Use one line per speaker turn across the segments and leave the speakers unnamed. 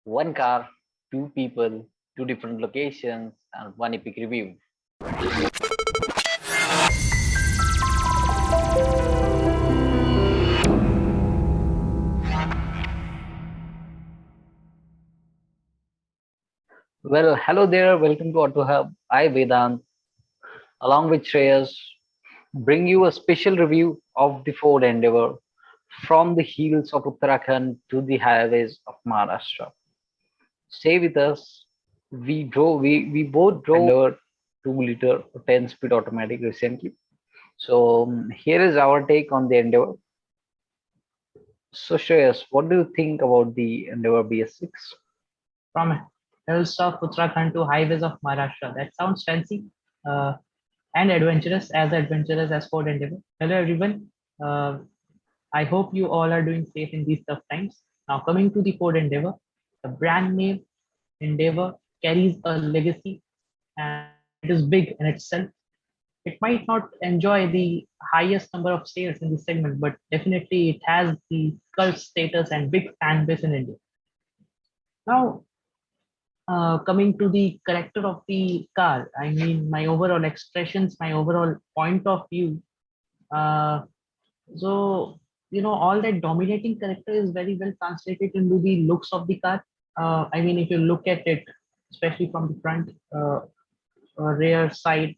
One car, two people, two different locations, and one epic review. Well, hello there. Welcome to Auto Hub. I, Vedant, along with Shreyas, bring you a special review of the Ford Endeavour from the hills of Uttarakhand to the highways of Maharashtra. Stay with us. We both drove Endeavour 2 liter 10-speed automatic recently. So here is our take on the Endeavour. So Shreyas, what do you think about the Endeavour BS6?
From hills of Uttarakhand to highways of Maharashtra. That sounds fancy uh, and adventurous as Ford Endeavour. Hello, everyone. Uh, I hope you all are doing safe in these tough times. Now, coming to the Ford Endeavour, the brand name Endeavour carries a legacy and it is big in itself. It might not enjoy the highest number of sales in this segment, but definitely it has the cult status and big fan base in India. Now, coming to the character of the car, I mean, my overall expressions, my overall point of view. Uh, so, all that dominating character is very well translated into the looks of the car. I mean, if you look at it, especially from the front, rear side,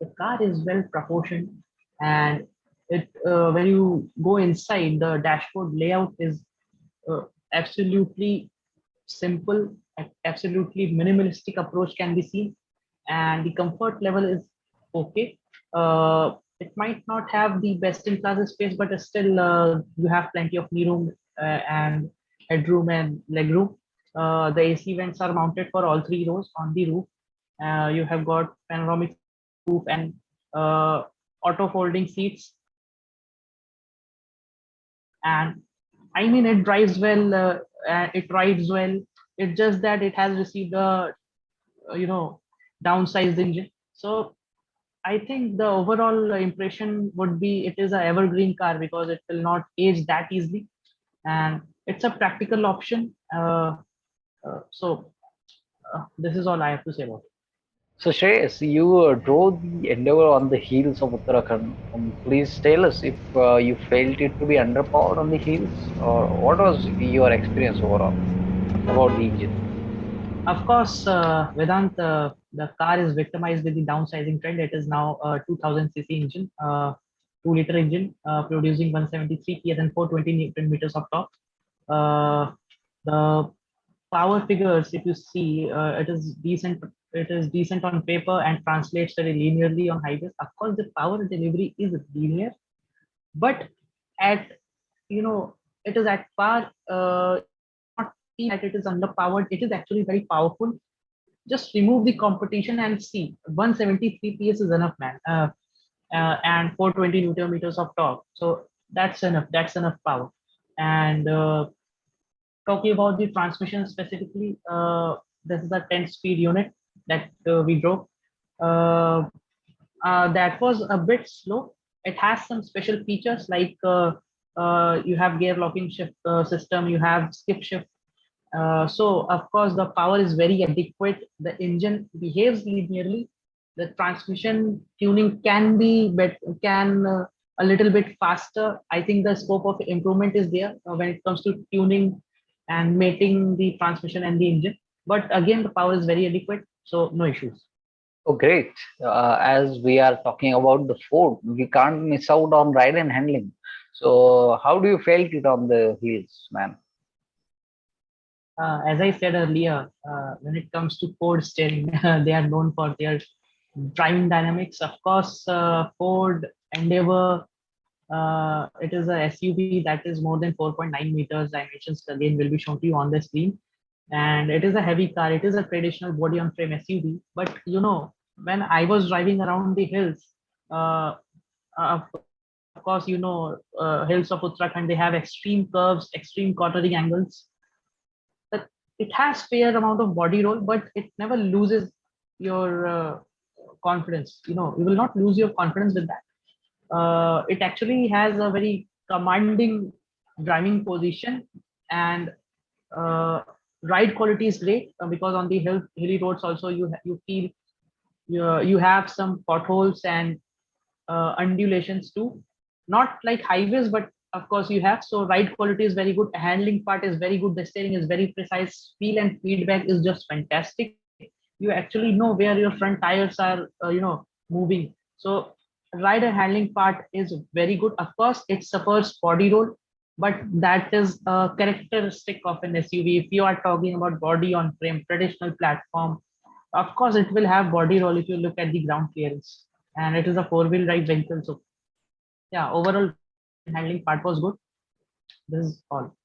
the car is well proportioned, and it when you go inside, the dashboard layout is uh, absolutely simple, absolutely minimalistic approach can be seen, and the comfort level is okay. It might not have the best in class space, but still you have plenty of knee room and headroom and legroom. The AC vents are mounted for all three rows on the roof. You have got panoramic roof and auto folding seats, and I mean it drives well, it rides well. It's just that it has received a you know downsized engine. So I think the overall impression would be it is a evergreen car because it will not age that easily, and it's a practical option. So this is all I have to say about it.
So Shreyas, you drove the Endeavour on the hills of Uttarakhand. Please tell us if you felt it to be underpowered on the hills, or what was your experience overall about the engine?
Of course, Vedant, the car is victimized with the downsizing trend. It is now a 2000 cc engine, 2-liter engine, producing 173 PS and 420 Newton meters of torque. The power figures, if you see, it is decent. It is decent on paper and translates very linearly on highways. Of course, the power delivery is linear, but at it is at par. Not see that it is underpowered. It is actually very powerful. Just remove the competition and see 173 PS is enough, man. And 420 newton meters of torque. So that's enough. That's enough power. And talking about the transmission specifically, this is a 10-speed unit that we drove. Uh, that was a bit slow. It has some special features like you have gear locking shift system, you have skip shift. So of course the power is very adequate. The engine behaves linearly. The transmission tuning can be can a little bit faster. I think the scope of improvement is there when it comes to tuning and mating the transmission and the engine. But again, the power is very adequate, so no issues.
Oh, great! As we are talking about the Ford, we can't miss out on ride and handling. So, how do you felt it on the hills, man?
As I said earlier, when it comes to Ford steering, they are known for their driving dynamics. Of course, Ford Endeavor, it is a SUV that is more than 4.9 meters. Dimensions again will be shown to you on the screen. And it is a heavy car. It is a traditional body on frame SUV. But when I was driving around the hills, uh, of course, hills of Uttarakhand, they have extreme curves, extreme quartering angles. That it has fair amount of body roll, but it never loses your confidence. You will not lose your confidence with that. It actually has a very commanding driving position, and uh, ride quality is great because on the hilly roads also you feel you have some potholes and undulations too. Not like highways, but of course you have. So ride quality is very good. Handling part is very good. The steering is very precise. Feel and feedback is just fantastic. You actually know where your front tires are, moving. So rider handling part is very good. Of course, it suffers body roll, but that is a characteristic of an SUV. If you are talking about body on frame, traditional platform, of course, it will have body roll if you look at the ground clearance, and it is a four-wheel drive vehicle. So yeah, overall handling part was good. This is all.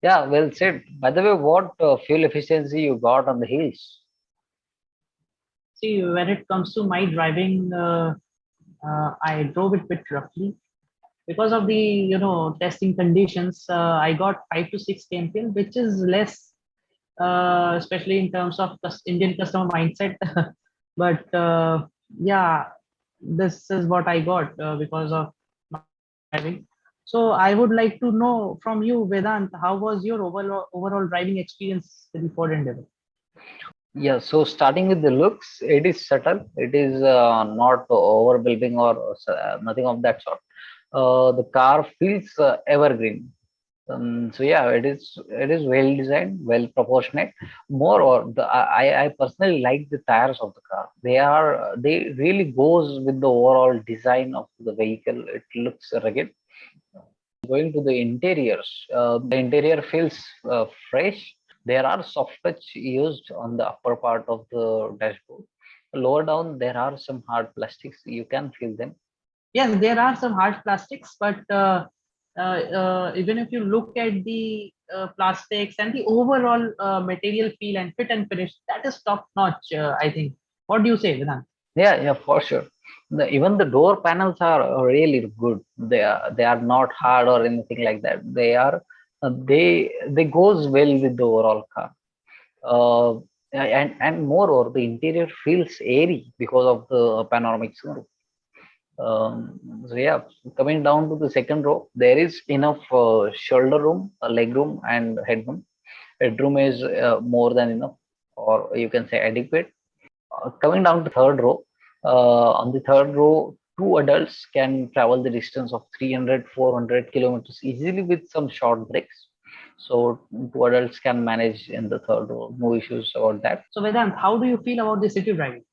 Yeah, well said. By the way, what fuel efficiency you got on the hills?
See, when it comes to my driving, I drove it bit roughly because of the testing conditions. I got 5 to 6 kmpl, which is less, especially in terms of Indian customer mindset. But yeah, this is what I got because of my driving. So I would like to know from you, Vedant, how was your overall driving experience with the Ford Endeavor?
Yeah, so starting with the looks, it is subtle. It is not overwhelming or nothing of that sort. The car feels evergreen. So yeah, it is well designed, well proportionate. More or the I personally like the tires of the car. They really goes with the overall design of the vehicle. It looks rugged. Going to the interiors, the interior feels fresh. There are soft touch used on the upper part of the dashboard. Lower down, there are some hard plastics. You can feel them.
Yes, there are some hard plastics, but even if you look at the plastics and the overall material feel and fit and finish, that is top notch, I think. What do you say, Vedant?
Yeah, yeah, for sure. Even the door panels are really good. They are not hard or anything like that. They goes well with the overall car. Uh, and moreover, the interior feels airy because of the panoramic sunroof. So yeah, coming down to the second row, there is enough shoulder room, leg room, and headroom. Headroom is more than enough, or you can say adequate. Coming down to third row, on the third row, two adults can travel the distance of 300, 400 kilometers easily with some short breaks. So two adults can manage in the third row. No issues about that.
So, Vedant, how do you feel about the city driving?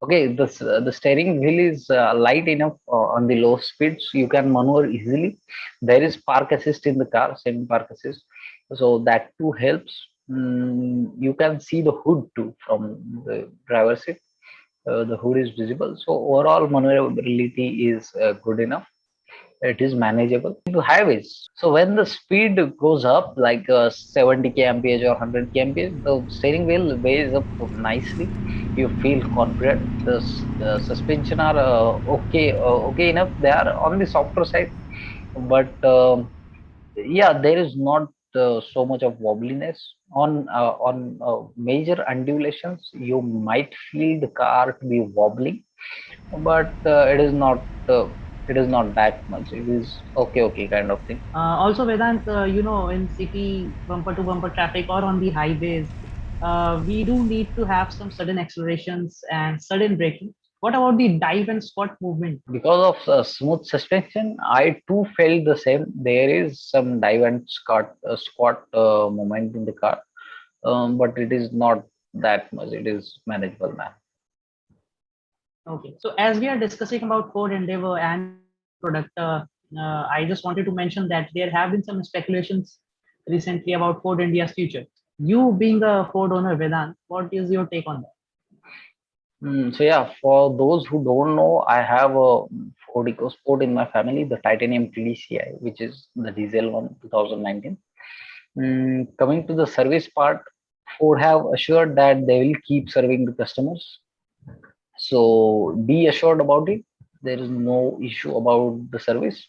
Okay, the steering wheel is light enough on the low speeds. You can maneuver easily. There is park assist in the car, semi park assist, so that too helps. You can see the hood too from the driver's seat. The hood is visible, so overall maneuverability is good enough. It is manageable to highways. So when the speed goes up like 70 kmph or 100 kmph, the steering wheel weighs up nicely. You feel confident. The suspension are okay enough. They are on the softer side, but yeah, there is not so much of wobbliness on major undulations. You might feel the car to be wobbling, but it is not that much. It is okay kind of thing.
Also, Vedant, in city bumper to bumper traffic or on the highways, we do need to have some sudden accelerations and sudden braking. What about the dive and squat movement?
Because of smooth suspension, I too felt the same. There is some dive and squat moment in the car, but it is not that much. It is manageable now.
Okay, so as we are discussing about Ford Endeavor and the overall product, I just wanted to mention that there have been some speculations recently about Ford India's future. You being a Ford owner, Vedant, what is your take on that?
So yeah, for those who don't know, I have a Ford EcoSport in my family, the Titanium TDCi, which is the diesel one, 2019. Coming to the service part, Ford have assured that they will keep serving the customers. So be assured about it. There is no issue about the service.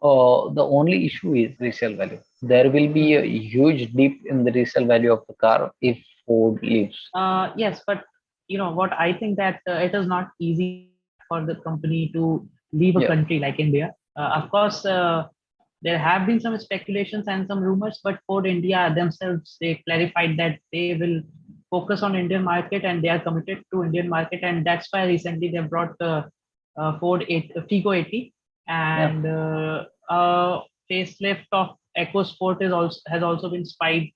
The only issue is resale value. There will be a huge dip in the resale value of the car if Ford leaves.
Yes, but you know what? I think that it is not easy for the company to leave a
Yeah.
country like India. Of course, There have been some speculations and some rumors, but Ford India themselves, they clarified that they will focus on Indian market and they are committed to Indian market, and that's why recently they brought the Ford 8, Figo 80,
Yeah.
and facelift of EcoSport is also has also been spied.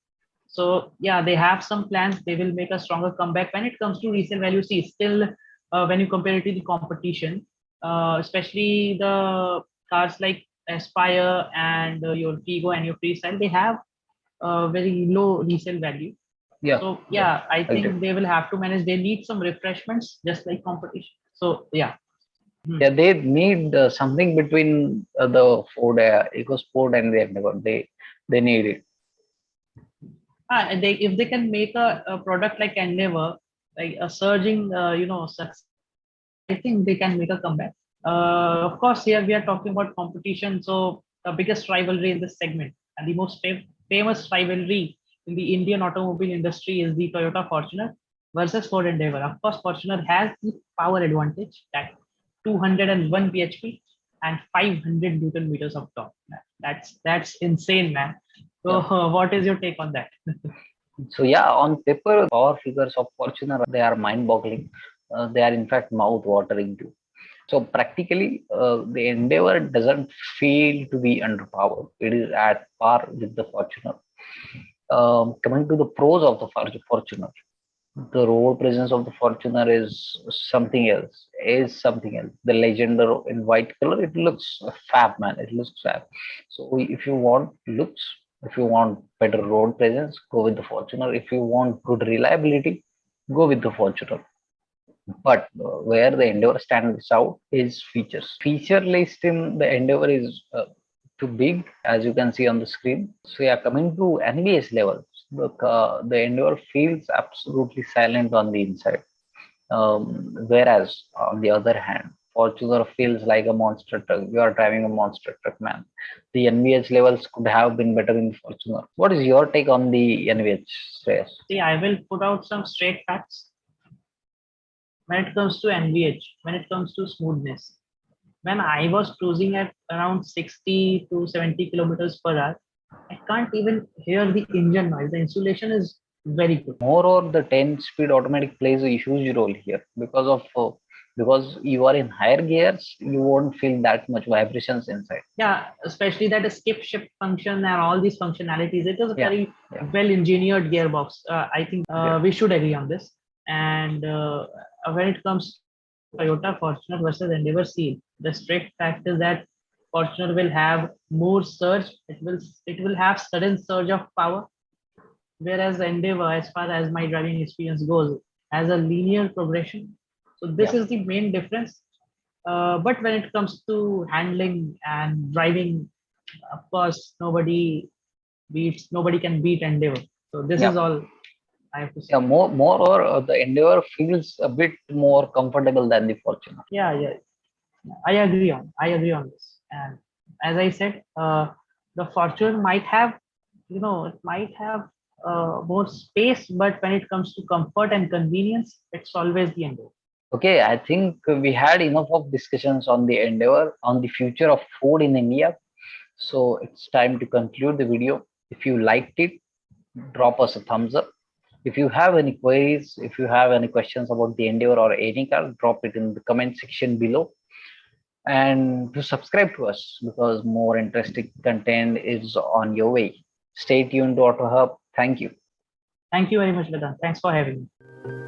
So yeah, they have some plans. They will make a stronger comeback when it comes to resale value. See, still when you compare it to the competition, especially the cars like Aspire and your Figo and your Freestyle, they have very low resale value.
Yeah.
So
Yeah.
yeah, I
Agreed.
think they will have to manage. They need some refreshments, just like competition. So yeah. Hmm.
Yeah, they need something between the Ford EcoSport and the Endeavor. They need it.
And they, if they can make a product like Endeavor, like a surging, success, I think they can make a comeback. Of course, here we are talking about competition. So the biggest rivalry in this segment and the most famous rivalry in the Indian automobile industry is the Toyota Fortuner versus Ford Endeavor. Of course, Fortuner has the power advantage, that 201 bhp and 500 Newton meters of torque. That's insane, man. So,
Yeah.
what is your take on that?
So yeah, on paper, power figures of Fortuner, they are mind-boggling. They are in fact mouth-watering too. So practically, the Endeavor doesn't feel to be underpowered. It is at par with the Fortuner. Coming to the pros of the Fortuner, the road presence of the Fortuner is something else. Is something else. The Legender in white color, it looks fab, man. It looks fab. So if you want looks, if you want better road presence, go with the Fortuner. If you want good reliability, go with the Fortuner. But where the Endeavor stands out is features. Feature list in the Endeavor is too big, as you can see on the screen. So yeah, coming to NVS levels, the Endeavor feels absolutely silent on the inside. Whereas on the other hand, Fortuner feels like a monster truck. You are driving a monster truck, man. The NVH levels could have been better in Fortuner. What is your take on the NVH, Shreyas?
See, I will put out some straight facts when it comes to NVH, when it comes to smoothness. When I was cruising at around 60 to 70 kilometers per hour, I can't even hear the engine noise. The insulation is very good.
Moreover, the 10-speed automatic plays a huge role here because you are in higher gears, you won't feel that much vibrations inside.
Yeah, especially that skip shift function and all these functionalities. It is a
Yeah,
very
yeah,
well engineered gearbox. I think
great.
we should agree on this. And when it comes to Toyota Fortuner versus Endeavour Seal, the straight fact is that Fortuner will have more surge. It will have sudden surge of power, whereas the Endeavor, as far as my driving experience goes, has a linear progression. So this
Yeah,
is the main difference. But when it comes to handling and driving, of course, nobody can beat Endeavor. So this
yeah,
is all I have to
yeah.
say.
Moreover, the Endeavor feels a bit more comfortable than the Fortuner.
Yeah, yeah, I agree on this. And as I said, the Fortune might have, it might have more space, but when it comes to comfort and convenience, it's always the Endeavor.
Okay, I think we had enough of discussions on the Endeavor, on the future of food in India. So it's time to conclude the video. If you liked it, drop us a thumbs up. If you have any queries, if you have any questions about the Endeavor or any car, drop it in the comment section below. And to subscribe to us because more interesting content is on your way. Stay tuned to AutoHub. Thank you.
Thank you very much, Vedant. Thanks for having me.